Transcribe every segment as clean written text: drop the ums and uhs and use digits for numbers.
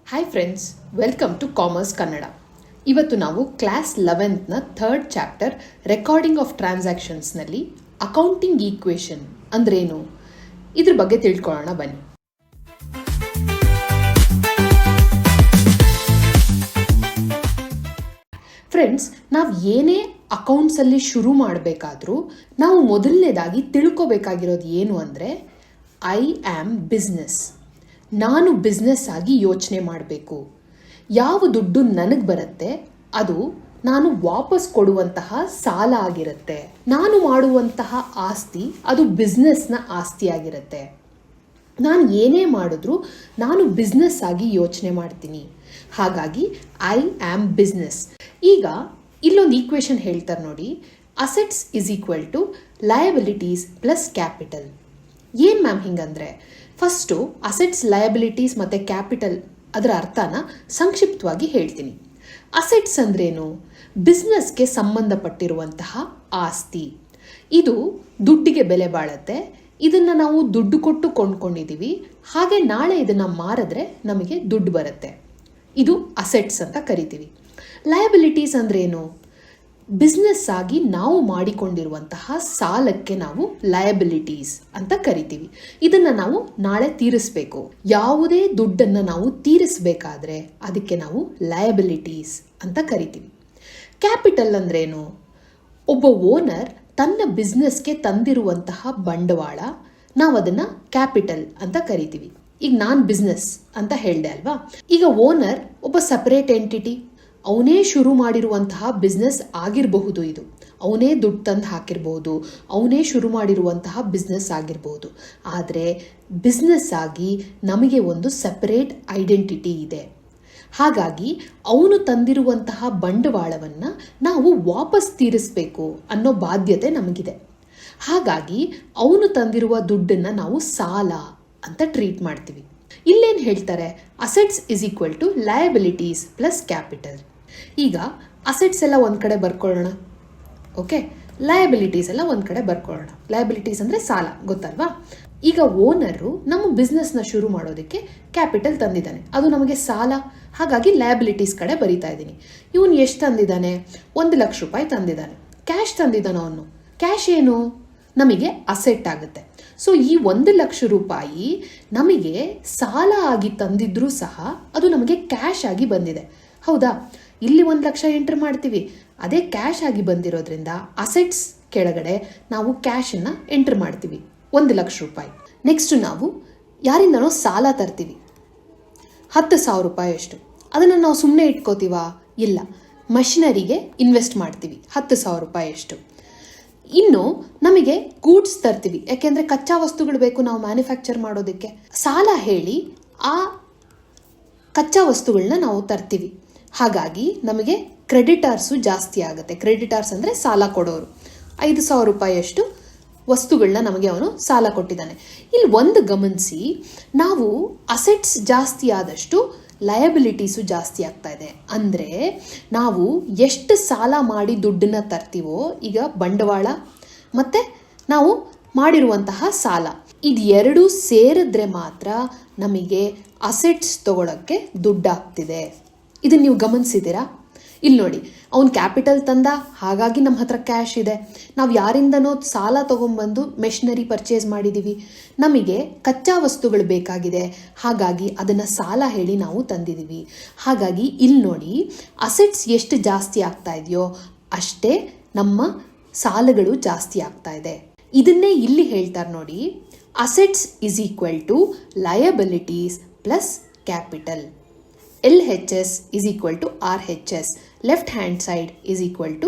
Hi friends, welcome to commerce Kannada. ಇವತ್ತು ನಾವು class 11ನ ಥರ್ಡ್ ಚಾಪ್ಟರ್ ರೆಕಾರ್ಡಿಂಗ್ ಆಫ್ ಟ್ರಾನ್ಸಾಕ್ಷನ್ಸ್ನಲ್ಲಿ ಅಕೌಂಟಿಂಗ್ ಈಕ್ವೇಷನ್ ಅಂದ್ರೇನು ಇದ್ರ ಬಗ್ಗೆ ತಿಳ್ಕೊಳ್ಳೋಣ ಬನ್ನಿ. ಫ್ರೆಂಡ್ಸ್, ನಾವು ಏನೇ ಅಕೌಂಟ್ಸಲ್ಲಿ ಶುರು ಮಾಡಬೇಕಾದ್ರೂ ನಾವು ಮೊದಲನೇದಾಗಿ ತಿಳ್ಕೊಬೇಕಾಗಿರೋದು ಏನು ಅಂದರೆ ಐ ಆಮ್ ಬಿಸ್ನೆಸ್. ನಾನು ಬಿಸ್ನೆಸ್ ಆಗಿ ಯೋಚನೆ ಮಾಡಬೇಕು. ಯಾವ ದುಡ್ಡು ನನಗೆ ಬರುತ್ತೆ ಅದು ನಾನು ವಾಪಸ್ ಕೊಡುವಂತಹ ಸಾಲ ಆಗಿರುತ್ತೆ. ನಾನು ಮಾಡುವಂತಹ ಆಸ್ತಿ ಅದು ಬಿಸ್ನೆಸ್ನ ಆಸ್ತಿ ಆಗಿರುತ್ತೆ. ನಾನು ಏನೇ ಮಾಡಿದ್ರೂ ನಾನು ಬಿಸ್ನೆಸ್ ಆಗಿ ಯೋಚನೆ ಮಾಡ್ತೀನಿ. ಹಾಗಾಗಿ ಐ ಆಮ್ ಬಿಸ್ನೆಸ್. ಈಗ ಇಲ್ಲೊಂದು ಈಕ್ವೇಷನ್ ಹೇಳ್ತಾರೆ ನೋಡಿ, assets is equal to liabilities plus capital. ಏನು ಮ್ಯಾಮ್ ಹಿಂಗಂದ್ರೆ, ಫಸ್ಟು ಅಸೆಟ್ಸ್, ಲಯಬಿಲಿಟೀಸ್ ಮತ್ತು ಕ್ಯಾಪಿಟಲ್ ಅದರ ಅರ್ಥನ ಸಂಕ್ಷಿಪ್ತವಾಗಿ ಹೇಳ್ತೀನಿ. ಅಸೆಟ್ಸ್ ಅಂದ್ರೇನು? ಬಿಸ್ನೆಸ್ಗೆ ಸಂಬಂಧಪಟ್ಟಿರುವಂತಹ ಆಸ್ತಿ. ಇದು ದುಡ್ಡಿಗೆ ಬೆಲೆ ಬಾಳುತ್ತೆ. ಇದನ್ನು ನಾವು ದುಡ್ಡು ಕೊಟ್ಟು ಕೊಂಡ್ಕೊಂಡಿದ್ದೀವಿ. ಹಾಗೆ ನಾಳೆ ಇದನ್ನು ಮಾರಿದ್ರೆ ನಮಗೆ ದುಡ್ಡು ಬರುತ್ತೆ. ಇದು ಅಸೆಟ್ಸ್ ಅಂತ ಕರಿತೀವಿ. ಲಯಬಿಲಿಟೀಸ್ ಅಂದ್ರೇನು? ಬಿಸ್ನೆಸ್ ಆಗಿ ನಾವು ಮಾಡಿಕೊಂಡಿರುವಂತಹ ಸಾಲಕ್ಕೆ ನಾವು ಲಯಬಿಲಿಟೀಸ್ ಅಂತ ಕರಿತೀವಿ. ಇದನ್ನು ನಾವು ನಾಳೆ ತೀರಿಸಬೇಕು. ಯಾವುದೇ ದುಡ್ಡನ್ನು ನಾವು ತೀರಿಸಬೇಕಾದ್ರೆ ಅದಕ್ಕೆ ನಾವು ಲಯಬಿಲಿಟೀಸ್ ಅಂತ ಕರಿತೀವಿ. ಕ್ಯಾಪಿಟಲ್ ಅಂದ್ರೇನು? ಒಬ್ಬ ಓನರ್ ತನ್ನ ಬಿಸ್ನೆಸ್ಗೆ ತಂದಿರುವಂತಹ ಬಂಡವಾಳ, ನಾವು ಅದನ್ನು ಕ್ಯಾಪಿಟಲ್ ಅಂತ ಕರಿತೀವಿ. ಈಗ ನಾನು ಬಿಸ್ನೆಸ್ ಅಂತ ಹೇಳಿದೆ ಅಲ್ವಾ. ಈಗ ಓನರ್ ಒಬ್ಬ ಸಪರೇಟ್ ಎಂಟಿಟಿ, ಅವನೇ ಶುರು ಮಾಡಿರುವಂತಹ ಬಿಸ್ನೆಸ್ ಆಗಿರಬಹುದು. ಇದು ಅವನೇ ದುಡ್ಡು ತಂದು ಹಾಕಿರ್ಬೋದು, ಅವನೇ ಶುರು ಮಾಡಿರುವಂತಹ ಬಿಸ್ನೆಸ್ ಆಗಿರ್ಬೋದು. ಆದರೆ ಬಿಸ್ನೆಸ್ ಆಗಿ ನಮಗೆ ಒಂದು ಸಪರೇಟ್ ಐಡೆಂಟಿಟಿ ಇದೆ. ಹಾಗಾಗಿ ಅವನು ತಂದಿರುವಂತಹ ಬಂಡವಾಳವನ್ನು ನಾವು ವಾಪಸ್ ತೀರಿಸಬೇಕು ಅನ್ನೋ ಬಾಧ್ಯತೆ ನಮಗಿದೆ. ಹಾಗಾಗಿ ಅವನು ತಂದಿರುವ ದುಡ್ಡನ್ನು ನಾವು ಸಾಲ ಅಂತ ಟ್ರೀಟ್ ಮಾಡ್ತೀವಿ. ಇಲ್ಲೇನು ಹೇಳ್ತಾರೆ? Assets is equal to liabilities plus capital. ಈಗ ಅಸೆಟ್ಸ್ ಎಲ್ಲ ಒಂದು ಕಡೆ ಬರ್ಕೊಳ್ಳೋಣ, ಓಕೆ. ಲಯಬಿಲಿಟೀಸ್ ಎಲ್ಲ ಒಂದು ಕಡೆ ಬರ್ಕೊಳ್ಳೋಣ. ಲಯಬಿಲಿಟೀಸ್ ಅಂದರೆ ಸಾಲ, ಗೊತ್ತಲ್ವಾ? ಈಗ ಓನರು ನಮ್ಮ ಬಿಸ್ನೆಸ್ನ ಶುರು ಮಾಡೋದಕ್ಕೆ ಕ್ಯಾಪಿಟಲ್ ತಂದಿದ್ದಾನೆ, ಅದು ನಮಗೆ ಸಾಲ. ಹಾಗಾಗಿ ಲಯಬಿಲಿಟೀಸ್ ಕಡೆ ಬರಿತಾ ಇದ್ದೀನಿ. ಇವನು ಎಷ್ಟು ತಂದಿದ್ದಾನೆ? 1 ಲಕ್ಷ ರೂಪಾಯಿ ತಂದಿದ್ದಾನೆ. ಕ್ಯಾಶ್ ತಂದಿದ್ದಾನೆ ಅವನು. ಕ್ಯಾಶ್ ಏನು? ನಮಗೆ ಅಸೆಟ್ ಆಗುತ್ತೆ. ಸೊ ಈ 1 ಲಕ್ಷ ರೂಪಾಯಿ ನಮಗೆ ಸಾಲ ಆಗಿ ತಂದಿದ್ರೂ ಸಹ ಅದು ನಮಗೆ ಕ್ಯಾಶ್ ಆಗಿ ಬಂದಿದೆ, ಹೌದಾ? ಇಲ್ಲಿ 1 ಲಕ್ಷ ಎಂಟರ್ ಮಾಡ್ತೀವಿ, ಅದೇ ಕ್ಯಾಶ್ ಆಗಿ ಬಂದಿರೋದ್ರಿಂದ ಅಸೆಟ್ಸ್ ಕೆಳಗಡೆ ನಾವು ಕ್ಯಾಶನ್ನು ಎಂಟರ್ ಮಾಡ್ತೀವಿ, 1 ಲಕ್ಷ ರೂಪಾಯಿ. ನೆಕ್ಸ್ಟ್ ನಾವು ಯಾರಿಂದನೋ ಸಾಲ ತರ್ತೀವಿ, 10,000 ರೂಪಾಯಿ ಅಷ್ಟು. ಅದನ್ನು ನಾವು ಸುಮ್ಮನೆ ಇಟ್ಕೋತೀವಾ? ಇಲ್ಲ, ಮಷಿನರಿಗೆ ಇನ್ವೆಸ್ಟ್ ಮಾಡ್ತೀವಿ 10,000 ರೂಪಾಯಿ ಅಷ್ಟು. ಇನ್ನು ನಮಗೆ ಗೂಡ್ಸ್ ತರ್ತೀವಿ, ಯಾಕೆಂದರೆ ಕಚ್ಚಾ ವಸ್ತುಗಳು ಬೇಕು ನಾವು ಮ್ಯಾನುಫ್ಯಾಕ್ಚರ್ ಮಾಡೋದಕ್ಕೆ. ಸಾಲ ಹೇಳಿ ಆ ಕಚ್ಚಾ ವಸ್ತುಗಳನ್ನ ನಾವು ತರ್ತೀವಿ. ಹಾಗಾಗಿ ನಮಗೆ ಕ್ರೆಡಿಟರ್ಸು ಜಾಸ್ತಿ ಆಗುತ್ತೆ. ಕ್ರೆಡಿಟರ್ಸ್ ಅಂದರೆ ಸಾಲ ಕೊಡೋರು. 5,000 ರೂಪಾಯಿಯಷ್ಟು ವಸ್ತುಗಳನ್ನ ನಮಗೆ ಅವನು ಸಾಲ ಕೊಟ್ಟಿದ್ದಾನೆ. ಇಲ್ಲಿ ಒಂದು ಗಮನಿಸಿ, ನಾವು ಅಸೆಟ್ಸ್ ಜಾಸ್ತಿ ಆದಷ್ಟು ಲಯಬಿಲಿಟೀಸು ಜಾಸ್ತಿ ಆಗ್ತಾ ಇದೆ. ಅಂದರೆ ನಾವು ಎಷ್ಟು ಸಾಲ ಮಾಡಿ ದುಡ್ಡನ್ನು ತರ್ತೀವೋ, ಈಗ ಬಂಡವಾಳ ಮತ್ತು ನಾವು ಮಾಡಿರುವಂತಹ ಸಾಲ, ಇದೆರಡೂ ಸೇರಿದ್ರೆ ಮಾತ್ರ ನಮಗೆ ಅಸೆಟ್ಸ್ ತಗೊಳ್ಳೋಕ್ಕೆ ದುಡ್ಡಾಗ್ತಿದೆ. ಇದನ್ನು ನೀವು ಗಮನಿಸಿದ್ದೀರಾ? ಇಲ್ಲಿ ನೋಡಿ, ಅವ್ನು ಕ್ಯಾಪಿಟಲ್ ತಂದ, ಹಾಗಾಗಿ ನಮ್ಮ ಹತ್ರ ಕ್ಯಾಶ್ ಇದೆ. ನಾವು ಯಾರಿಂದನೋ ಸಾಲ ತೊಗೊಂಬಂದು ಮೆಷಿನರಿ ಪರ್ಚೇಸ್ ಮಾಡಿದ್ದೀವಿ, ನಮಗೆ ಕಚ್ಚಾ ವಸ್ತುಗಳು ಬೇಕಾಗಿದೆ, ಹಾಗಾಗಿ ಅದನ್ನು ಸಾಲ ಹೇಳಿ ನಾವು ತಂದಿದ್ದೀವಿ. ಹಾಗಾಗಿ ಇಲ್ಲಿ ನೋಡಿ, ಅಸೆಟ್ಸ್ ಎಷ್ಟು ಜಾಸ್ತಿ ಆಗ್ತಾ ಇದೆಯೋ ಅಷ್ಟೇ ನಮ್ಮ ಸಾಲಗಳು ಜಾಸ್ತಿ ಆಗ್ತಾ ಇದೆ. ಇದನ್ನೇ ಇಲ್ಲಿ ಹೇಳ್ತಾರೆ ನೋಡಿ, assets is equal to liabilities plus capital. LHS is equal to RHS. Left hand side is equal to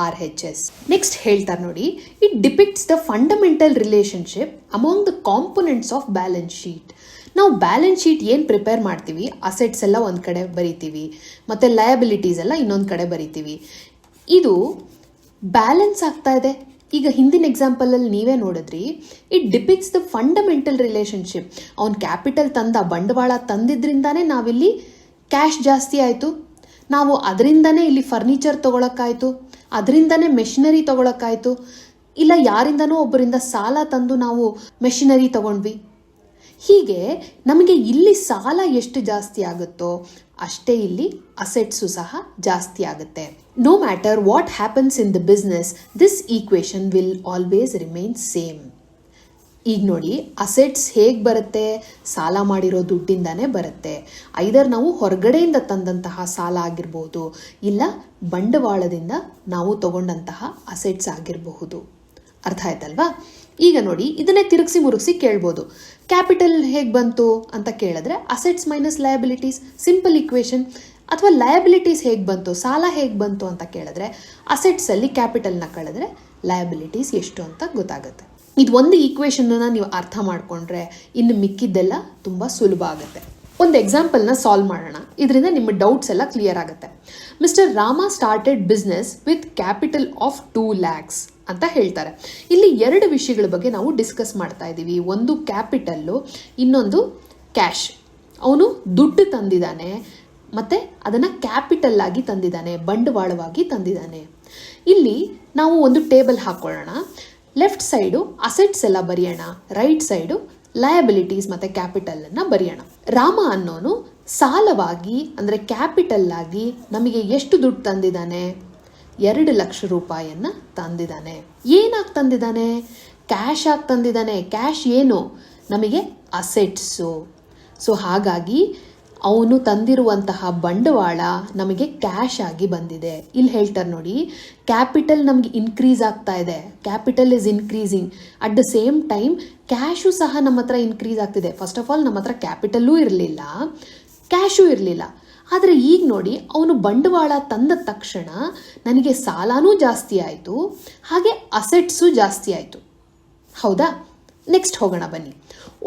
RHS. Next ಹೇಳ್ತಾರೆ ನೋಡಿ, it depicts the fundamental relationship among the components of balance sheet. ನಾವು balance sheet ಏನು prepare ಮಾಡ್ತೀವಿ, assets ಎಲ್ಲ ಒಂದು ಕಡೆ ಬರಿತೀವಿ ಮತ್ತು ಲಯಬಿಲಿಟೀಸ್ ಎಲ್ಲ ಇನ್ನೊಂದು ಕಡೆ ಬರಿತೀವಿ. ಇದು ಬ್ಯಾಲೆನ್ಸ್ ಆಗ್ತಾ ಇದೆ. ಈಗ ಹಿಂದಿನ ಎಕ್ಸಾಂಪಲಲ್ಲಿ ನೀವೇ ನೋಡಿದ್ರಿ, it depicts the fundamental relationship. ಅವ್ನು ಕ್ಯಾಪಿಟಲ್ ತಂದ, ಬಂಡವಾಳ ತಂದಿದ್ರಿಂದಾನೇ ನಾವಿಲ್ಲಿ ಕ್ಯಾಶ್ ಜಾಸ್ತಿ ಆಯಿತು, ನಾವು ಅದರಿಂದನೇ ಇಲ್ಲಿ ಫರ್ನಿಚರ್ ತೊಗೊಳಕ್ಕಾಯಿತು, ಅದರಿಂದನೇ ಮೆಷಿನರಿ ತೊಗೊಳಕ್ಕಾಯಿತು. ಇಲ್ಲ ಯಾರಿಂದನೂ ಒಬ್ಬರಿಂದ ಸಾಲ ತಂದು ನಾವು ಮೆಷಿನರಿ ತೊಗೊಂಡ್ವಿ. ಹೀಗೆ ನಮಗೆ ಇಲ್ಲಿ ಸಾಲ ಎಷ್ಟು ಜಾಸ್ತಿ ಆಗುತ್ತೋ ಅಷ್ಟೇ ಇಲ್ಲಿ ಅಸೆಟ್ಸು ಸಹ ಜಾಸ್ತಿ ಆಗುತ್ತೆ. No matter what happens in the business, this equation will always remain same. ಈಗ ನೋಡಿ, ಅಸೆಟ್ಸ್ ಹೇಗೆ ಬರುತ್ತೆ? ಸಾಲ ಮಾಡಿರೋ ದುಡ್ಡಿಂದಾನೇ ಬರುತ್ತೆ. ಐದರ್ ನಾವು ಹೊರಗಡೆಯಿಂದ ತಂದಂತಹ ಸಾಲ ಆಗಿರ್ಬೋದು, ಇಲ್ಲ ಬಂಡವಾಳದಿಂದ ನಾವು ತಗೊಂಡಂತಹ ಅಸೆಟ್ಸ್ ಆಗಿರಬಹುದು. ಅರ್ಥ ಆಯ್ತಲ್ವಾ? ಈಗ ನೋಡಿ, ಇದನ್ನೇ ತಿರುಗಿಸಿ ಮುರುಗಿಸಿ ಕೇಳ್ಬೋದು. ಕ್ಯಾಪಿಟಲ್ ಹೇಗೆ ಬಂತು ಅಂತ ಕೇಳಿದ್ರೆ assets minus liabilities, simple equation. ಅಥವಾ ಲಯಬಿಲಿಟೀಸ್ ಹೇಗೆ ಬಂತು, ಸಾಲ ಹೇಗೆ ಬಂತು ಅಂತ ಕೇಳಿದ್ರೆ ಅಸೆಟ್ಸಲ್ಲಿ ಕ್ಯಾಪಿಟಲ್ನ ಕಳೆದ್ರೆ ಲಯಬಿಲಿಟೀಸ್ ಎಷ್ಟು ಅಂತ ಗೊತ್ತಾಗುತ್ತೆ. ಇದು ಒಂದು ಈಕ್ವೇಶನ್ನ ನೀವು ಅರ್ಥ ಮಾಡಿಕೊಂಡ್ರೆ ಇನ್ನು ಮಿಕ್ಕಿದ್ದೆಲ್ಲ ತುಂಬ ಸುಲಭ ಆಗುತ್ತೆ. ಒಂದು ಎಕ್ಸಾಂಪಲ್ನ ಸಾಲ್ವ್ ಮಾಡೋಣ, ಇದರಿಂದ ನಿಮ್ಮ ಡೌಟ್ಸ್ ಎಲ್ಲ ಕ್ಲಿಯರ್ ಆಗುತ್ತೆ. Mister Rama started business with capital of 2 lakhs ಅಂತ ಹೇಳ್ತಾರೆ. ಇಲ್ಲಿ 2 ವಿಷಯಗಳ ಬಗ್ಗೆ ನಾವು ಡಿಸ್ಕಸ್ ಮಾಡ್ತಾ ಇದ್ದೀವಿ. ಒಂದು ಕ್ಯಾಪಿಟಲ್ಲು, ಇನ್ನೊಂದು ಕ್ಯಾಶ್. ಅವನು ದುಡ್ಡು ತಂದಿದ್ದಾನೆ ಮತ್ತು ಅದನ್ನು ಕ್ಯಾಪಿಟಲ್ ಆಗಿ ತಂದಿದ್ದಾನೆ, ಬಂಡವಾಳವಾಗಿ ತಂದಿದ್ದಾನೆ. ಇಲ್ಲಿ ನಾವು ಒಂದು ಟೇಬಲ್ ಹಾಕೊಳ್ಳೋಣ. ಲೆಫ್ಟ್ ಸೈಡು ಅಸೆಟ್ಸ್ ಎಲ್ಲ ಬರೆಯೋಣ, ರೈಟ್ ಸೈಡು ಲಯಬಿಲಿಟೀಸ್ ಮತ್ತು ಕ್ಯಾಪಿಟಲನ್ನು ಬರೆಯೋಣ. ರಾಮ ಅನ್ನೋನು ಸಾಲವಾಗಿ ಅಂದರೆ ಕ್ಯಾಪಿಟಲ್ ಆಗಿ ನಮಗೆ ಎಷ್ಟು ದುಡ್ಡು ತಂದಿದ್ದಾನೆ? 2 ಲಕ್ಷ ರೂಪಾಯಿಯನ್ನು ತಂದಿದ್ದಾನೆ. ಏನಾಗಿ ತಂದಿದ್ದಾನೆ? ಕ್ಯಾಶ್ ಆಗಿ ತಂದಿದ್ದಾನೆ. ಕ್ಯಾಶ್ ಏನು? ನಮಗೆ ಅಸೆಟ್ಸು. ಸೊ ಹಾಗಾಗಿ ಅವನು ತಂದಿರುವಂತಹ ಬಂಡವಾಳ ನಮಗೆ ಕ್ಯಾಶ್ ಆಗಿ ಬಂದಿದೆ. ಇಲ್ಲಿ ಹೇಳ್ತಾರೆ ನೋಡಿ, ಕ್ಯಾಪಿಟಲ್ ನಮಗೆ ಇನ್ಕ್ರೀಸ್ ಆಗ್ತಾ ಇದೆ, capital is increasing. At the same time cash ಸಹ ನಮ್ಮ ಹತ್ರ ಇನ್ಕ್ರೀಸ್ ಆಗ್ತಿದೆ. ಫಸ್ಟ್ ಆಫ್ ಆಲ್ ನಮ್ಮ ಹತ್ರ ಕ್ಯಾಪಿಟಲ್ಲೂ ಇರಲಿಲ್ಲ, ಕ್ಯಾಶು ಇರಲಿಲ್ಲ. ಆದರೆ ಈಗ ನೋಡಿ, ಅವನು ಬಂಡವಾಳ ತಂದ ತಕ್ಷಣ ನನಗೆ ಸಾಲನೂ ಜಾಸ್ತಿ ಆಯಿತು, ಹಾಗೆ ಅಸೆಟ್ಸು ಜಾಸ್ತಿ ಆಯಿತು. ಹೌದಾ? ನೆಕ್ಸ್ಟ್ ಹೋಗೋಣ ಬನ್ನಿ.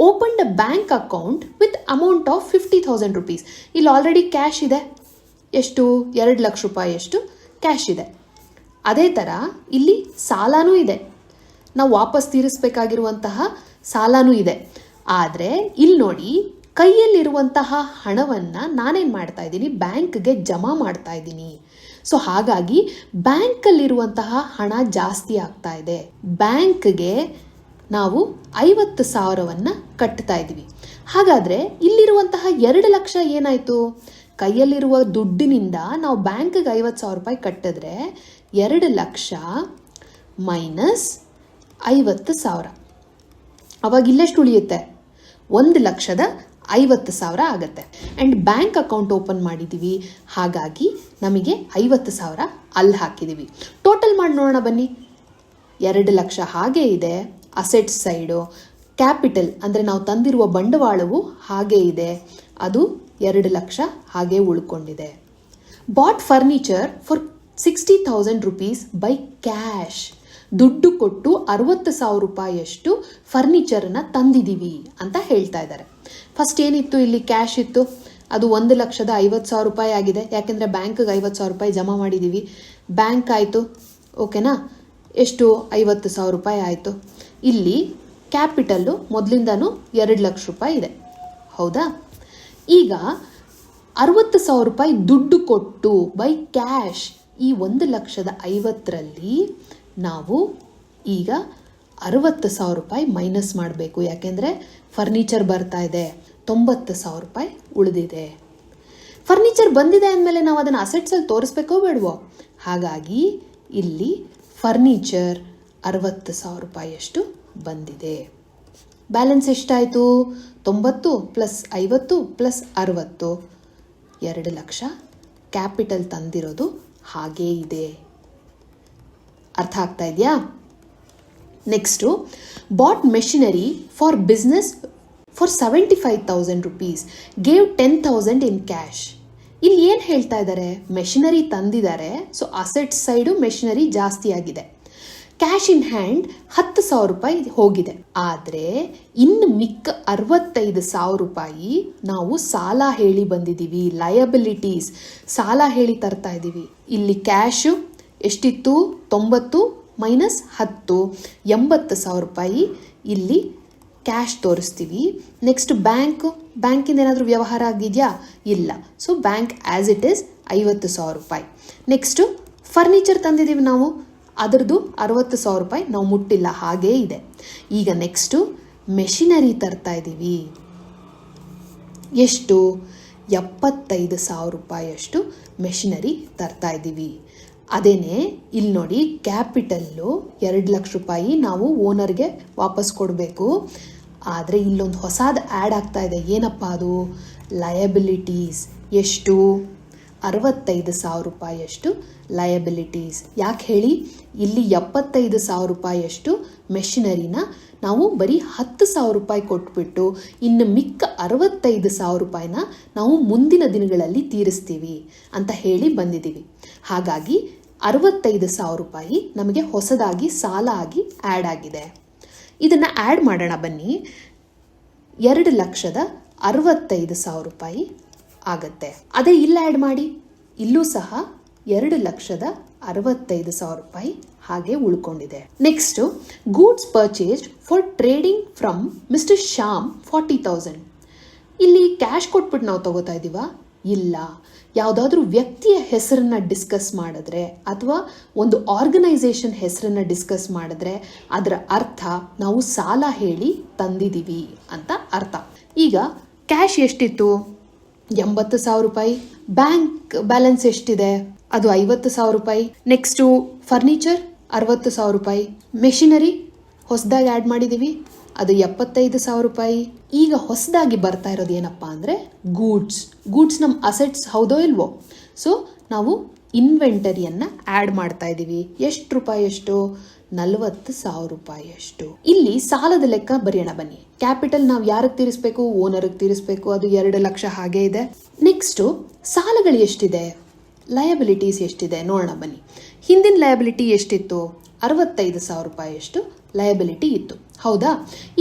Open the bank account with amount of 50,000 rupees. ಇಲ್ಲಿ ಆಲ್ರೆಡಿ ಕ್ಯಾಶ್ ಇದೆ. ಎಷ್ಟು? 2 ಲಕ್ಷ ರೂಪಾಯಿಯಷ್ಟು ಕ್ಯಾಶ್ ಇದೆ. ಅದೇ ಥರ ಇಲ್ಲಿ ಸಾಲನೂ ಇದೆ, ನಾವು ವಾಪಸ್ ತೀರಿಸಬೇಕಾಗಿರುವಂತಹ ಸಾಲನೂ ಇದೆ. ಆದರೆ ಇಲ್ಲಿ ನೋಡಿ, ಕೈಯಲ್ಲಿರುವಂತಹ ಹಣವನ್ನು ನಾನೇನು ಮಾಡ್ತಾ ಇದ್ದೀನಿ? ಬ್ಯಾಂಕ್ಗೆ ಜಮಾ ಮಾಡ್ತಾ ಇದ್ದೀನಿ. ಸೊ ಹಾಗಾಗಿ ಬ್ಯಾಂಕಲ್ಲಿರುವಂತಹ ಹಣ ಜಾಸ್ತಿ ಆಗ್ತಾ ಇದೆ. ಬ್ಯಾಂಕ್ಗೆ ನಾವು 50,000ವನ್ನು ಕಟ್ತಾ ಇದ್ದೀವಿ. ಹಾಗಾದರೆ ಇಲ್ಲಿರುವಂತಹ 2 ಲಕ್ಷ ಏನಾಯಿತು? ಕೈಯಲ್ಲಿರುವ ದುಡ್ಡಿನಿಂದ ನಾವು ಬ್ಯಾಂಕ್ಗೆ 50,000 ರೂಪಾಯಿ ಕಟ್ಟಿದ್ರೆ 2 ಲಕ್ಷ ಮೈನಸ್ 50,000, ಅವಾಗ ಇಲ್ಲೆಷ್ಟು ಉಳಿಯುತ್ತೆ? 1,50,000 ಆಗುತ್ತೆ. ಆ್ಯಂಡ್ ಬ್ಯಾಂಕ್ ಅಕೌಂಟ್ ಓಪನ್ ಮಾಡಿದ್ದೀವಿ, ಹಾಗಾಗಿ ನಮಗೆ 50,000 ಅಲ್ಲಿ ಹಾಕಿದ್ದೀವಿ. ಟೋಟಲ್ ಮಾಡಿ ನೋಡೋಣ ಬನ್ನಿ. 2 ಲಕ್ಷ ಹಾಗೇ ಇದೆ ಅಸೆಟ್ಸ್ ಸೈಡು, ಕ್ಯಾಪಿಟಲ್ ಅಂದರೆ ನಾವು ತಂದಿರುವ ಬಂಡವಾಳವು ಹಾಗೇ ಇದೆ, ಅದು 2 ಲಕ್ಷ ಹಾಗೇ ಉಳ್ಕೊಂಡಿದೆ. But furniture for 60,000 rupees by cash. ದುಡ್ಡು ಕೊಟ್ಟು 60,000 ರೂಪಾಯಿಯಷ್ಟು ಫರ್ನಿಚರನ್ನು ತಂದಿದ್ದೀವಿ ಅಂತ ಹೇಳ್ತಾ ಇದ್ದಾರೆ. ಫಸ್ಟ್ ಏನಿತ್ತು? ಇಲ್ಲಿ ಕ್ಯಾಶ್ ಇತ್ತು, ಅದು 1,50,000 ರೂಪಾಯಿ ಆಗಿದೆ. ಯಾಕೆಂದರೆ ಬ್ಯಾಂಕ್ಗೆ 50,000 ರೂಪಾಯಿ ಜಮಾ ಮಾಡಿದ್ದೀವಿ. ಬ್ಯಾಂಕ್ ಆಯಿತು, ಓಕೆನಾ? ಎಷ್ಟು? 50,000 ರೂಪಾಯಿ ಆಯಿತು. ಇಲ್ಲಿ ಕ್ಯಾಪಿಟಲ್ಲು ಮೊದಲಿಂದನೂ 2 ಲಕ್ಷ ರೂಪಾಯಿ ಇದೆ. ಹೌದಾ? ಈಗ 60,000 ರೂಪಾಯಿ ದುಡ್ಡು ಕೊಟ್ಟು ಬೈ ಕ್ಯಾಶ್, ಈ 1,50,000ರಲ್ಲಿ ನಾವು ಈಗ 60,000 ರೂಪಾಯಿ ಮೈನಸ್ ಮಾಡಬೇಕು. ಯಾಕೆಂದರೆ ಫರ್ನಿಚರ್ ಬರ್ತಾ ಇದೆ, 90,000 ರೂಪಾಯಿ ಉಳಿದಿದೆ. ಫರ್ನಿಚರ್ ಬಂದಿದೆ ಅಂದಮೇಲೆ ನಾವು ಅದನ್ನು ಅಸೆಟ್ಸಲ್ಲಿ ತೋರಿಸ್ಬೇಕೋ ಬೇಡವೋ? ಹಾಗಾಗಿ ಇಲ್ಲಿ ಫರ್ನಿಚರ್ 60,000 ರೂಪಾಯಿಯಷ್ಟು ಬಂದಿದೆ. ಬ್ಯಾಲೆನ್ಸ್ ಎಷ್ಟಾಯಿತು? 90 ಪ್ಲಸ್ 50 ಪ್ಲಸ್ 60, 2 ಲಕ್ಷ. ಕ್ಯಾಪಿಟಲ್ ತಂದಿರೋದು ಹಾಗೇ ಇದೆ. ಅರ್ಥ ಆಗ್ತಾ ಇದೆಯಾ? Next, bought machinery for business for 75,000 rupees, gave 10,000 in cash. ಇಲ್ಲಿ ಏನು ಹೇಳ್ತಾ ಇದ್ದಾರೆ? ಮೆಷಿನರಿ ತಂದಿದ್ದಾರೆ, ಸೊ ಅಸೆಟ್ ಸೈಡು ಮೆಷಿನರಿ ಜಾಸ್ತಿ ಆಗಿದೆ. ಕ್ಯಾಶ್ ಇನ್ ಹ್ಯಾಂಡ್ 10,000 ರೂಪಾಯಿ ಹೋಗಿದೆ. ಆದರೆ ಇನ್ನು ಮಿಕ್ಕ 65,000 ರೂಪಾಯಿ ನಾವು ಸಾಲ ಹೇಳಿ ಬಂದಿದ್ದೀವಿ, ಲಯಬಿಲಿಟೀಸ್, ಸಾಲ ಹೇಳಿ ತರ್ತಾ ಇದ್ದೀವಿ. ಇಲ್ಲಿ ಕ್ಯಾಶು ಎಷ್ಟಿತ್ತು? 90 ಮೈನಸ್ 10, 80,000 ರೂಪಾಯಿ ಇಲ್ಲಿ ಕ್ಯಾಶ್ ತೋರಿಸ್ತೀವಿ. ನೆಕ್ಸ್ಟ್ ಬ್ಯಾಂಕಿಂದ ಏನಾದರೂ ವ್ಯವಹಾರ ಆಗಿದೆಯಾ? ಇಲ್ಲ. So bank as it is 50,000 ರೂಪಾಯಿ. ನೆಕ್ಸ್ಟು ಫರ್ನಿಚರ್ ತಂದಿದ್ದೀವಿ ನಾವು, ಅದರದ್ದು 60,000 ರೂಪಾಯಿ ನಾವು ಮುಟ್ಟಿಲ್ಲ, ಹಾಗೇ ಇದೆ. ಈಗ ನೆಕ್ಸ್ಟು ಮೆಷಿನರಿ ತರ್ತಾ ಇದ್ದೀವಿ. ಎಷ್ಟು? 75,000 ರೂಪಾಯಿಯಷ್ಟು ಮೆಷಿನರಿ ತರ್ತಾ ಇದ್ದೀವಿ. ಅದೇನೇ ಇಲ್ಲಿ ನೋಡಿ, ಕ್ಯಾಪಿಟಲ್ಲು 2 ಲಕ್ಷ ರೂಪಾಯಿ ನಾವು ಓನರ್ಗೆ ವಾಪಸ್ ಕೊಡಬೇಕು. ಆದರೆ ಇಲ್ಲೊಂದು ಹೊಸದು ಆ್ಯಡ್ ಆಗ್ತಾ ಇದೆ. ಏನಪ್ಪ ಅದು? ಲಯಬಿಲಿಟೀಸ್. ಎಷ್ಟು? 65,000 ರೂಪಾಯಿಯಷ್ಟು ಲಯಬಿಲಿಟೀಸ್. ಯಾಕೆ ಹೇಳಿ? ಇಲ್ಲಿ 75,000 ರೂಪಾಯಿಯಷ್ಟು ಮೆಷಿನರಿನ ನಾವು ಬರೀ 10,000 ರೂಪಾಯಿ ಕೊಟ್ಬಿಟ್ಟು ಇನ್ನು ಮಿಕ್ಕ 65,000 ರೂಪಾಯಿನ ನಾವು ಮುಂದಿನ ದಿನಗಳಲ್ಲಿ ತೀರಿಸ್ತೀವಿ ಅಂತ ಹೇಳಿ ಬಂದಿದ್ದೀವಿ. ಹಾಗಾಗಿ 65,000 ರೂಪಾಯಿ ನಮಗೆ ಹೊಸದಾಗಿ ಸಾಲ ಆಗಿ ಆ್ಯಡ್ ಆಗಿದೆ. ಇದನ್ನು ಆ್ಯಡ್ ಮಾಡೋಣ ಬನ್ನಿ. 2,65,000 ರೂಪಾಯಿ ಆಗತ್ತೆ. ಅದೇ ಇಲ್ಲಿ ಆ್ಯಡ್ ಮಾಡಿ, ಇಲ್ಲೂ ಸಹ 2,65,000 ರೂಪಾಯಿ ಹಾಗೆ ಉಳ್ಕೊಂಡಿದೆ. Next, goods purchased for trading from mister Shyam 40,000. ಇಲ್ಲಿ ಕ್ಯಾಶ್ ಕೊಟ್ಬಿಟ್ಟು ನಾವು ತಗೋತಾ ಇದ್ದೀವ? ಇಲ್ಲ. ಯಾವುದಾದ್ರೂ ವ್ಯಕ್ತಿಯ ಹೆಸರನ್ನ ಡಿಸ್ಕಸ್ ಮಾಡಿದ್ರೆ ಅಥವಾ ಒಂದು ಆರ್ಗನೈಸೇಷನ್ ಹೆಸರನ್ನ ಡಿಸ್ಕಸ್ ಮಾಡಿದ್ರೆ ಅದರ ಅರ್ಥ ನಾವು ಸಾಲ ಹೇಳಿ ತಂದಿದ್ದೀವಿ ಅಂತ ಅರ್ಥ. ಈಗ ಕ್ಯಾಶ್ ಎಷ್ಟಿತ್ತು? 80,000 ರೂಪಾಯಿ. ಬ್ಯಾಂಕ್ ಬ್ಯಾಲೆನ್ಸ್ ಎಷ್ಟಿದೆ? ಅದು 50,000 ರೂಪಾಯಿ. ನೆಕ್ಸ್ಟು ಫರ್ನಿಚರ್ 60,000 ರೂಪಾಯಿ. ಮೆಷಿನರಿ ಹೊಸದಾಗಿ ಆ್ಯಡ್ ಮಾಡಿದ್ದೀವಿ, ಅದು 75,000 ರೂಪಾಯಿ. ಈಗ ಹೊಸದಾಗಿ ಬರ್ತಾ ಇರೋದು ಏನಪ್ಪ ಅಂದರೆ ಗೂಡ್ಸ್ ನಮ್ಮ ಅಸೆಟ್ಸ್, ಹೌದೋ ಇಲ್ವೋ? ಸೊ ನಾವು ಇನ್ವೆಂಟರಿಯನ್ನು ಆ್ಯಡ್ ಮಾಡ್ತಾ ಇದ್ದೀವಿ. ಎಷ್ಟು ರೂಪಾಯಿಯಷ್ಟು? 40,000 ರೂಪಾಯಿಯಷ್ಟು. ಇಲ್ಲಿ ಸಾಲದ ಲೆಕ್ಕ ಬರೆಯೋಣ ಬನ್ನಿ. ಕ್ಯಾಪಿಟಲ್ ನಾವು ಯಾರಿಗೆ ತೀರಿಸಬೇಕು? ಓನರ್ಗೆ ತೀರಿಸಬೇಕು. ಅದು 2 ಲಕ್ಷ ಹಾಗೆ ಇದೆ. ನೆಕ್ಸ್ಟು ಸಾಲಗಳು ಎಷ್ಟಿದೆ? ಲಯಬಿಲಿಟೀಸ್ ಎಷ್ಟಿದೆ ನೋಡೋಣ ಬನ್ನಿ. ಹಿಂದಿನ ಲಯಬಿಲಿಟಿ ಎಷ್ಟಿತ್ತು? 65,000 ರೂಪಾಯಿಯಷ್ಟು ಲಯಬಿಲಿಟಿ ಇತ್ತು, ಹೌದಾ?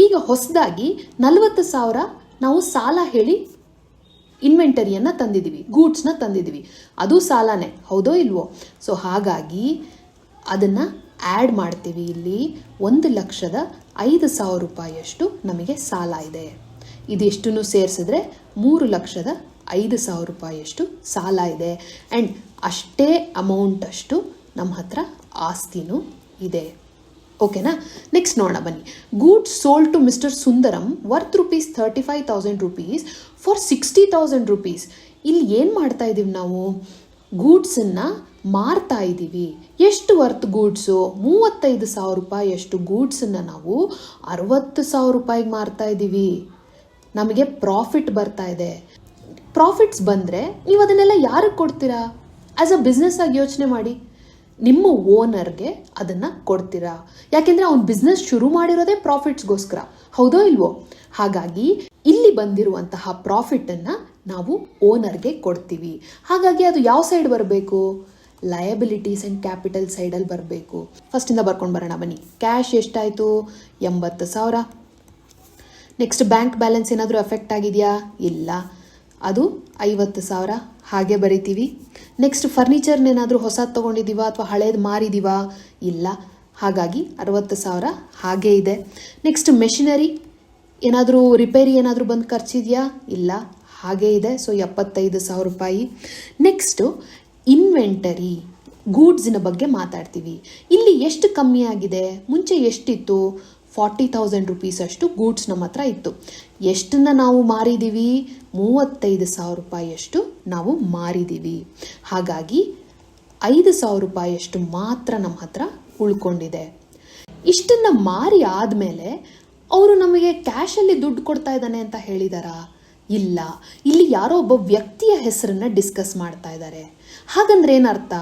ಈಗ ಹೊಸದಾಗಿ 40,000 ನಾವು ಸಾಲ ಹೇಳಿ ಇನ್ವೆಂಟರಿಯನ್ನು ತಂದಿದ್ದೀವಿ, ಗೂಡ್ಸ್ನ ತಂದಿದ್ದೀವಿ. ಅದು ಸಾಲನೇ, ಹೌದೋ ಇಲ್ವೋ? ಸೊ ಹಾಗಾಗಿ ಅದನ್ನು ಆ್ಯಡ್ ಮಾಡ್ತೀವಿ. ಇಲ್ಲಿ 1,05,000 ರೂಪಾಯಿಯಷ್ಟು ನಮಗೆ ಸಾಲ ಇದೆ. ಇದಿಷ್ಟನ್ನು ಸೇರಿಸಿದ್ರೆ 3,05,000 ರೂಪಾಯಿಯಷ್ಟು ಸಾಲ ಇದೆ. ಆ್ಯಂಡ್ ಅಷ್ಟೇ ಅಮೌಂಟ್ ಅಷ್ಟು ನಮ್ಮ ಹತ್ರ ಆಸ್ತಿನೂ ಇದೆ. ಓಕೆನಾ? ನೆಕ್ಸ್ಟ್ ನೋಡೋಣ ಬನ್ನಿ. Goods sold to mister Sundaram worth ₹35,000 rupees for 60,000 rupees. ಇಲ್ಲಿ ಏನು ಮಾಡ್ತಾ ಇದ್ದೀವಿ ನಾವು? ಗೂಡ್ಸನ್ನು ಮಾರ್ತಾ ಇದ್ದೀವಿ. ಎಷ್ಟು ವರ್ತ್ ಗೂಡ್ಸು? 35,000 ರೂಪಾಯಿಯಷ್ಟು ಗೂಡ್ಸನ್ನು ನಾವು 60,000 ರೂಪಾಯಿಗೆ ಮಾರ್ತಾ ಇದ್ದೀವಿ. ನಮಗೆ ಪ್ರಾಫಿಟ್ ಬರ್ತಾ ಇದೆ. ಪ್ರಾಫಿಟ್ಸ್ ಬಂದರೆ ನೀವು ಅದನ್ನೆಲ್ಲ ಯಾರಿಗೆ ಕೊಡ್ತೀರಾ? ಆ್ಯಸ್ ಅ ಬಿಸ್ನೆಸ್ ಆಗಿ ಯೋಚನೆ ಮಾಡಿ. ನಿಮ್ಮ ಓನರ್ಗೆ ಅದನ್ನು ಕೊಡ್ತೀರಾ. ಯಾಕೆಂದರೆ ಅವ್ನು ಬಿಸ್ನೆಸ್ ಶುರು ಮಾಡಿರೋದೇ ಪ್ರಾಫಿಟ್ಸ್ಗೋಸ್ಕರ, ಹೌದೋ ಇಲ್ವೋ? ಹಾಗಾಗಿ ಇಲ್ಲಿ ಬಂದಿರುವಂತಹ ಪ್ರಾಫಿಟನ್ನು ನಾವು ಓನರ್ಗೆ ಕೊಡ್ತೀವಿ. ಹಾಗಾಗಿ ಅದು ಯಾವ ಸೈಡ್ ಬರಬೇಕು? ಲಯಬಿಲಿಟೀಸ್ ಆ್ಯಂಡ್ ಕ್ಯಾಪಿಟಲ್ ಸೈಡಲ್ಲಿ ಬರಬೇಕು. ಫಸ್ಟಿಂದ ಬರ್ಕೊಂಡು ಬರೋಣ ಬನ್ನಿ. ಕ್ಯಾಶ್ ಎಷ್ಟಾಯಿತು? 80,000. ನೆಕ್ಸ್ಟ್ ಬ್ಯಾಂಕ್ ಬ್ಯಾಲೆನ್ಸ್ ಏನಾದರೂ ಎಫೆಕ್ಟ್ ಆಗಿದೆಯಾ? ಇಲ್ಲ, ಅದು 50,000 ಹಾಗೆ ಬರಿತೀವಿ. ನೆಕ್ಸ್ಟ್ ಫರ್ನಿಚರ್ನೇನಾದರೂ ಹೊಸದು ತೊಗೊಂಡಿದ್ದೀವ ಅಥವಾ ಹಳೇದು ಮಾರಿದ್ದೀವಾ? ಇಲ್ಲ, ಹಾಗಾಗಿ 60,000 ಹಾಗೇ ಇದೆ. ನೆಕ್ಸ್ಟ್ ಮೆಷಿನರಿ ಏನಾದರೂ ರಿಪೇರಿ ಏನಾದರೂ ಬಂದು ಖರ್ಚಿದೆಯಾ? ಇಲ್ಲ, ಹಾಗೇ ಇದೆ. ಸೊ 75,000 ರೂಪಾಯಿ. ನೆಕ್ಸ್ಟು ಇನ್ವೆಂಟರಿ ಗೂಡ್ಸಿನ ಬಗ್ಗೆ ಮಾತಾಡ್ತೀವಿ. ಇಲ್ಲಿ ಎಷ್ಟು ಕಮ್ಮಿ ಆಗಿದೆ? ಮುಂಚೆ ಎಷ್ಟಿತ್ತು? 40,000 ರೂಪೀಸ್ ಅಷ್ಟು ಗೂಡ್ಸ್ ನಮ್ಮ ಹತ್ರ ಇತ್ತು. ಎಷ್ಟನ್ನು ನಾವು ಮಾರಿದ್ದೀವಿ? 35,000 ರೂಪಾಯಿಯಷ್ಟು ನಾವು ಮಾರಿದ್ದೀವಿ. ಹಾಗಾಗಿ 5,000 ರೂಪಾಯಿಯಷ್ಟು ಮಾತ್ರ ನಮ್ಮ ಹತ್ರ ಉಳ್ಕೊಂಡಿದೆ. ಇಷ್ಟನ್ನು ಮಾರಿ ಆದಮೇಲೆ ಅವರು ನಮಗೆ ಕ್ಯಾಶಲ್ಲಿ ದುಡ್ಡು ಕೊಡ್ತಾ ಇದ್ದಾನೆ ಅಂತ ಹೇಳಿದಾರಾ? ಇಲ್ಲ, ಇಲ್ಲಿ ಯಾರೋ ಒಬ್ಬ ವ್ಯಕ್ತಿಯ ಹೆಸರನ್ನು ಡಿಸ್ಕಸ್ ಮಾಡ್ತಾ ಇದ್ದಾರೆ. ಹಾಗಂದ್ರೆ ಏನರ್ಥ?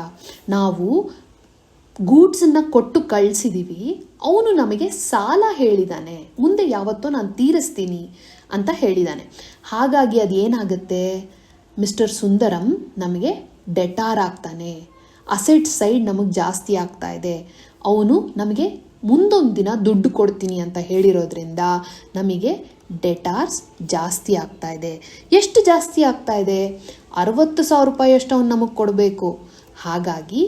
ನಾವು ಗೂಡ್ಸನ್ನು ಕೊಟ್ಟು ಕಳಿಸಿದ್ದೀವಿ, ಅವನು ನಮಗೆ ಸಾಲ ಹೇಳಿದ್ದಾನೆ, ಮುಂದೆ ಯಾವತ್ತೋ ನಾನು ತೀರಿಸ್ತೀನಿ ಅಂತ ಹೇಳಿದ್ದಾನೆ. ಹಾಗಾಗಿ ಅದೇನಾಗುತ್ತೆ? ಮಿಸ್ಟರ್ ಸುಂದರಂ ನಮಗೆ ಡೆಟಾರ್ ಆಗ್ತಾನೆ. ಅಸೆಟ್ ಸೈಡ್ ನಮಗೆ ಜಾಸ್ತಿ ಆಗ್ತಾ ಇದೆ. ಅವನು ನಮಗೆ ಮುಂದೊಂದು ದಿನ ದುಡ್ಡು ಕೊಡ್ತೀನಿ ಅಂತ ಹೇಳಿರೋದ್ರಿಂದ ನಮಗೆ ಡೆಟಾರ್ಸ್ ಜಾಸ್ತಿ ಆಗ್ತಾ ಇದೆ. ಎಷ್ಟು ಜಾಸ್ತಿ ಆಗ್ತಾ ಇದೆ? 60,000 ರೂಪಾಯಿಯಷ್ಟು ಅವನು ನಮಗೆ ಕೊಡಬೇಕು. ಹಾಗಾಗಿ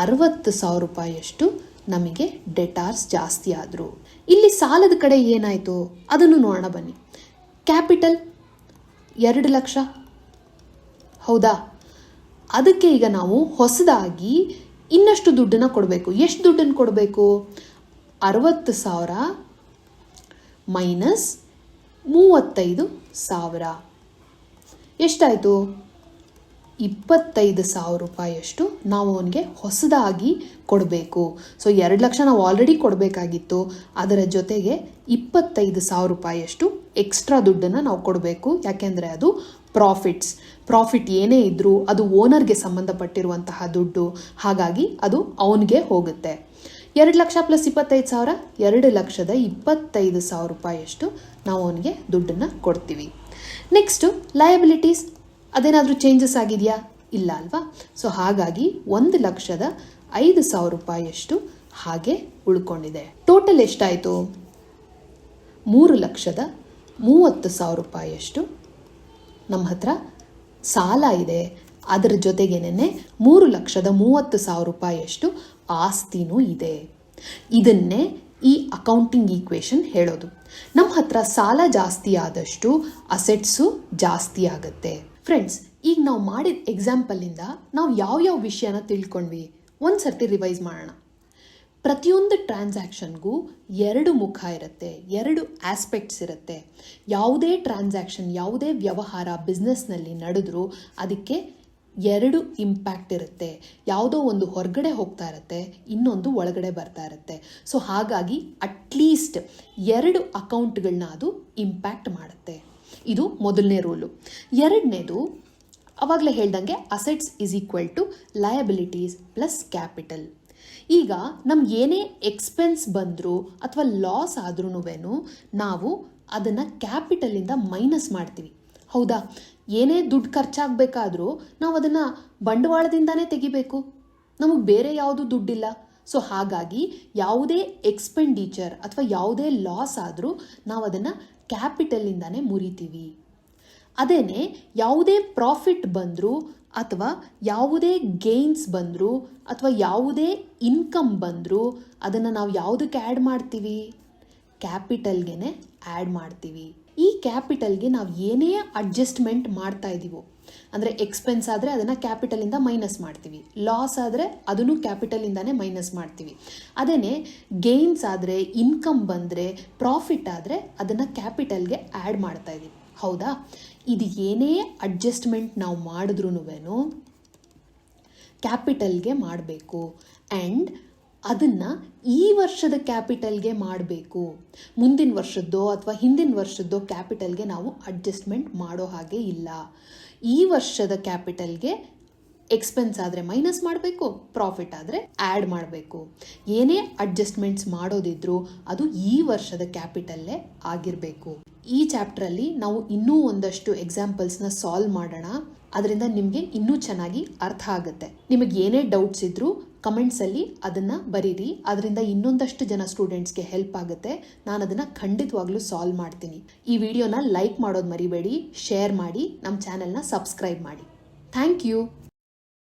60,000 ರೂಪಾಯಿಯಷ್ಟು ನಮಗೆ ಡೆಟಾರ್ಸ್ ಜಾಸ್ತಿ ಆದರು. ಇಲ್ಲಿ ಸಾಲದ ಕಡೆ ಏನಾಯಿತು ಅದನ್ನು ನೋಡೋಣ ಬನ್ನಿ. ಕ್ಯಾಪಿಟಲ್ 2 ಲಕ್ಷ, ಹೌದಾ? ಅದಕ್ಕೆ ಈಗ ನಾವು ಹೊಸದಾಗಿ ಇನ್ನಷ್ಟು ದುಡ್ಡನ್ನು ಕೊಡಬೇಕು. ಎಷ್ಟು ದುಡ್ಡನ್ನು ಕೊಡಬೇಕು? 60,000 ಮೈನಸ್ 35,000. ಎಷ್ಟಾಯಿತು? 25,000 ರೂಪಾಯಿಯಷ್ಟು ನಾವು ಅವನಿಗೆ ಹೊಸದಾಗಿ ಕೊಡಬೇಕು. ಸೊ 2 ಲಕ್ಷ ನಾವು ಆಲ್ರೆಡಿ ಕೊಡಬೇಕಾಗಿತ್ತು, ಅದರ ಜೊತೆಗೆ 25,000 ರೂಪಾಯಿಯಷ್ಟು ಎಕ್ಸ್ಟ್ರಾ ದುಡ್ಡನ್ನು ನಾವು ಕೊಡಬೇಕು. ಯಾಕೆಂದರೆ ಅದು ಪ್ರಾಫಿಟ್ ಏನೇ ಇದ್ದರೂ ಅದು ಓನರ್ಗೆ ಸಂಬಂಧಪಟ್ಟಿರುವಂತಹ ದುಡ್ಡು, ಹಾಗಾಗಿ ಅದು ಅವನಿಗೆ ಹೋಗುತ್ತೆ. 2 ಲಕ್ಷ ಪ್ಲಸ್ 25,000, 2,25,000 ರೂಪಾಯಿಯಷ್ಟು ನಾವು ಅವನಿಗೆ ದುಡ್ಡನ್ನು ಕೊಡ್ತೀವಿ. ನೆಕ್ಸ್ಟು ಲಯಬಿಲಿಟೀಸ್, ಅದೇನಾದರೂ ಚೇಂಜಸ್ ಆಗಿದೆಯಾ? ಇಲ್ಲ ಅಲ್ವಾ? ಸೊ ಹಾಗಾಗಿ 1,05,000 ರೂಪಾಯಿಯಷ್ಟು ಹಾಗೆ ಉಳ್ಕೊಂಡಿದೆ. ಟೋಟಲ್ ಎಷ್ಟಾಯಿತು? 3,30,000 ರೂಪಾಯಿಯಷ್ಟು ನಮ್ಮ ಹತ್ರ ಸಾಲ ಇದೆ. ಅದರ ಜೊತೆಗೇನೆ 3,30,000 ರೂಪಾಯಿಯಷ್ಟು ಆಸ್ತಿನೂ ಇದೆ. ಇದನ್ನೇ ಈ ಅಕೌಂಟಿಂಗ್ ಈಕ್ವೇಷನ್ ಹೇಳೋದು. ನಮ್ಮ ಹತ್ರ ಸಾಲ ಜಾಸ್ತಿ ಆದಷ್ಟು ಅಸೆಟ್ಸು ಜಾಸ್ತಿ ಆಗುತ್ತೆ. ಫ್ರೆಂಡ್ಸ್, ಈಗ ನಾವು ಮಾಡಿದ ಎಕ್ಸಾಂಪಲಿಂದ ನಾವು ಯಾವ್ಯಾವ ವಿಷಯನ ತಿಳ್ಕೊಂಡ್ವಿ ಒಂದು ಸರ್ತಿ ರಿವೈಸ್ ಮಾಡೋಣ. ಪ್ರತಿಯೊಂದು ಟ್ರಾನ್ಸಾಕ್ಷನ್ಗೂ 2 ಮುಖ ಇರುತ್ತೆ, 2 ಆಸ್ಪೆಕ್ಟ್ಸ್ ಇರುತ್ತೆ. ಯಾವುದೇ ಟ್ರಾನ್ಸಾಕ್ಷನ್, ಯಾವುದೇ ವ್ಯವಹಾರ ಬಿಸ್ನೆಸ್ನಲ್ಲಿ ನಡೆದ್ರೂ ಅದಕ್ಕೆ 2 ಇಂಪ್ಯಾಕ್ಟ್ ಇರುತ್ತೆ. ಯಾವುದೋ ಒಂದು ಹೊರಗಡೆ ಹೋಗ್ತಾ ಇರುತ್ತೆ, ಇನ್ನೊಂದು ಒಳಗಡೆ ಬರ್ತಾ ಇರುತ್ತೆ. ಸೊ ಹಾಗಾಗಿ ಅಟ್ಲೀಸ್ಟ್ 2 ಅಕೌಂಟ್ಗಳನ್ನ ಅದು ಇಂಪ್ಯಾಕ್ಟ್ ಮಾಡುತ್ತೆ. ಇದು ಮೊದಲನೇ ರೂಲು. ಎರಡನೇದು ಅವಾಗಲೇ ಹೇಳ್ದಂಗೆ assets is equal to liabilities plus capital. ಈಗ ನಮ್ಗೆ ಏನೇ ಎಕ್ಸ್ಪೆನ್ಸ್ ಬಂದರೂ ಅಥವಾ ಲಾಸ್ ಆದ್ರೂ ನಾವು ಅದನ್ನು ಕ್ಯಾಪಿಟಲಿಂದ ಮೈನಸ್ ಮಾಡ್ತೀವಿ. ಹೌದಾ? ಏನೇ ದುಡ್ಡು ಖರ್ಚಾಗಬೇಕಾದ್ರೂ ನಾವು ಅದನ್ನು ಬಂಡವಾಳದಿಂದಾನೇ ತೆಗಿಬೇಕು, ನಮಗೆ ಬೇರೆ ಯಾವುದೂ ದುಡ್ಡಿಲ್ಲ. ಸೊ ಹಾಗಾಗಿ ಯಾವುದೇ ಎಕ್ಸ್ಪೆಂಡಿಚರ್ ಅಥವಾ ಯಾವುದೇ ಲಾಸ್ ಆದರೂ ನಾವು ಅದನ್ನು ಕ್ಯಾಪಿಟಲಿಂದಾನೇ ಮುರಿತೀವಿ. ಅದೇನೇ ಯಾವುದೇ ಪ್ರಾಫಿಟ್ ಬಂದರೂ ಅಥವಾ ಯಾವುದೇ ಗೇನ್ಸ್ ಬಂದರೂ ಅಥವಾ ಯಾವುದೇ ಇನ್ಕಮ್ ಬಂದರೂ ಅದನ್ನು ನಾವು ಯಾವುದಕ್ಕೆ ಆ್ಯಡ್ ಮಾಡ್ತೀವಿ? ಕ್ಯಾಪಿಟಲ್ಗೆ ಆ್ಯಡ್ ಮಾಡ್ತೀವಿ. ಈ ಕ್ಯಾಪಿಟಲ್ಗೆ ನಾವು ಏನೇ ಅಡ್ಜಸ್ಟ್ಮೆಂಟ್ ಮಾಡ್ತಾ ಇದ್ದೀವೋ, ಅಂದರೆ ಎಕ್ಸ್ಪೆನ್ಸ್ ಆದರೆ ಅದನ್ನು ಕ್ಯಾಪಿಟಲಿಂದ ಮೈನಸ್ ಮಾಡ್ತೀವಿ, ಲಾಸ್ ಆದರೆ ಅದನ್ನು ಕ್ಯಾಪಿಟಲಿಂದಾನೇ ಮೈನಸ್ ಮಾಡ್ತೀವಿ. ಅದೇನೇ ಗೇನ್ಸ್ ಆದರೆ, ಇನ್ಕಮ್ ಬಂದರೆ, ಪ್ರಾಫಿಟ್ ಆದರೆ ಅದನ್ನು ಕ್ಯಾಪಿಟಲ್ಗೆ ಆ್ಯಡ್ ಮಾಡ್ತಾ ಇದ್ದೀವಿ. ಹೌದಾ? ಇದು ಏನೇ ಅಡ್ಜಸ್ಟ್ಮೆಂಟ್ ನಾವು ಮಾಡಿದ್ರೂ ಕ್ಯಾಪಿಟಲ್ಗೆ ಮಾಡಬೇಕು. ಆ್ಯಂಡ್ ಅದನ್ನು ಈ ವರ್ಷದ ಕ್ಯಾಪಿಟಲ್ಗೆ ಮಾಡಬೇಕು. ಮುಂದಿನ ವರ್ಷದ್ದೋ ಅಥವಾ ಹಿಂದಿನ ವರ್ಷದ್ದೋ ಕ್ಯಾಪಿಟಲ್ಗೆ ನಾವು ಅಡ್ಜಸ್ಟ್ಮೆಂಟ್ ಮಾಡೋ ಹಾಗೆ ಇಲ್ಲ. ಈ ವರ್ಷದ ಕ್ಯಾಪಿಟಲ್ಗೆ ಎಕ್ಸ್ಪೆನ್ಸ್ ಆದರೆ ಮೈನಸ್ ಮಾಡಬೇಕು, ಪ್ರಾಫಿಟ್ ಆದರೆ ಆ್ಯಡ್ ಮಾಡಬೇಕು. ಏನೇ ಅಡ್ಜಸ್ಟ್ಮೆಂಟ್ಸ್ ಮಾಡೋದಿದ್ರೂ ಅದು ಈ ವರ್ಷದ ಕ್ಯಾಪಿಟಲ್ಲೇ ಆಗಿರಬೇಕು. ಈ ಚಾಪ್ಟ್ರಲ್ಲಿ ನಾವು ಇನ್ನೂ ಒಂದಷ್ಟು ಎಕ್ಸಾಂಪಲ್ಸ್ನ ಸಾಲ್ವ್ ಮಾಡೋಣ. ಅದರಿಂದ ನಿಮಗೆ ಇನ್ನೂ ಚೆನ್ನಾಗಿ ಅರ್ಥ ಆಗುತ್ತೆ. ನಿಮಗೆ ಏನೇ ಡೌಟ್ಸ್ ಇದ್ದರೂ ಕಮೆಂಟ್ಸಲ್ಲಿ ಅದನ್ನು ಬರೀರಿ. ಅದರಿಂದ ಇನ್ನೊಂದಷ್ಟು ಜನ ಸ್ಟೂಡೆಂಟ್ಸ್ಗೆ ಹೆಲ್ಪ್ ಆಗುತ್ತೆ. ನಾನು ಅದನ್ನು ಖಂಡಿತವಾಗ್ಲೂ ಸಾಲ್ವ್ ಮಾಡ್ತೀನಿ. ಈ ವಿಡಿಯೋನ ಲೈಕ್ ಮಾಡೋದು ಮರಿಬೇಡಿ, ಶೇರ್ ಮಾಡಿ, ನಮ್ಮ ಚಾನೆಲ್ನ ಸಬ್ಸ್ಕ್ರೈಬ್ ಮಾಡಿ. Thank you.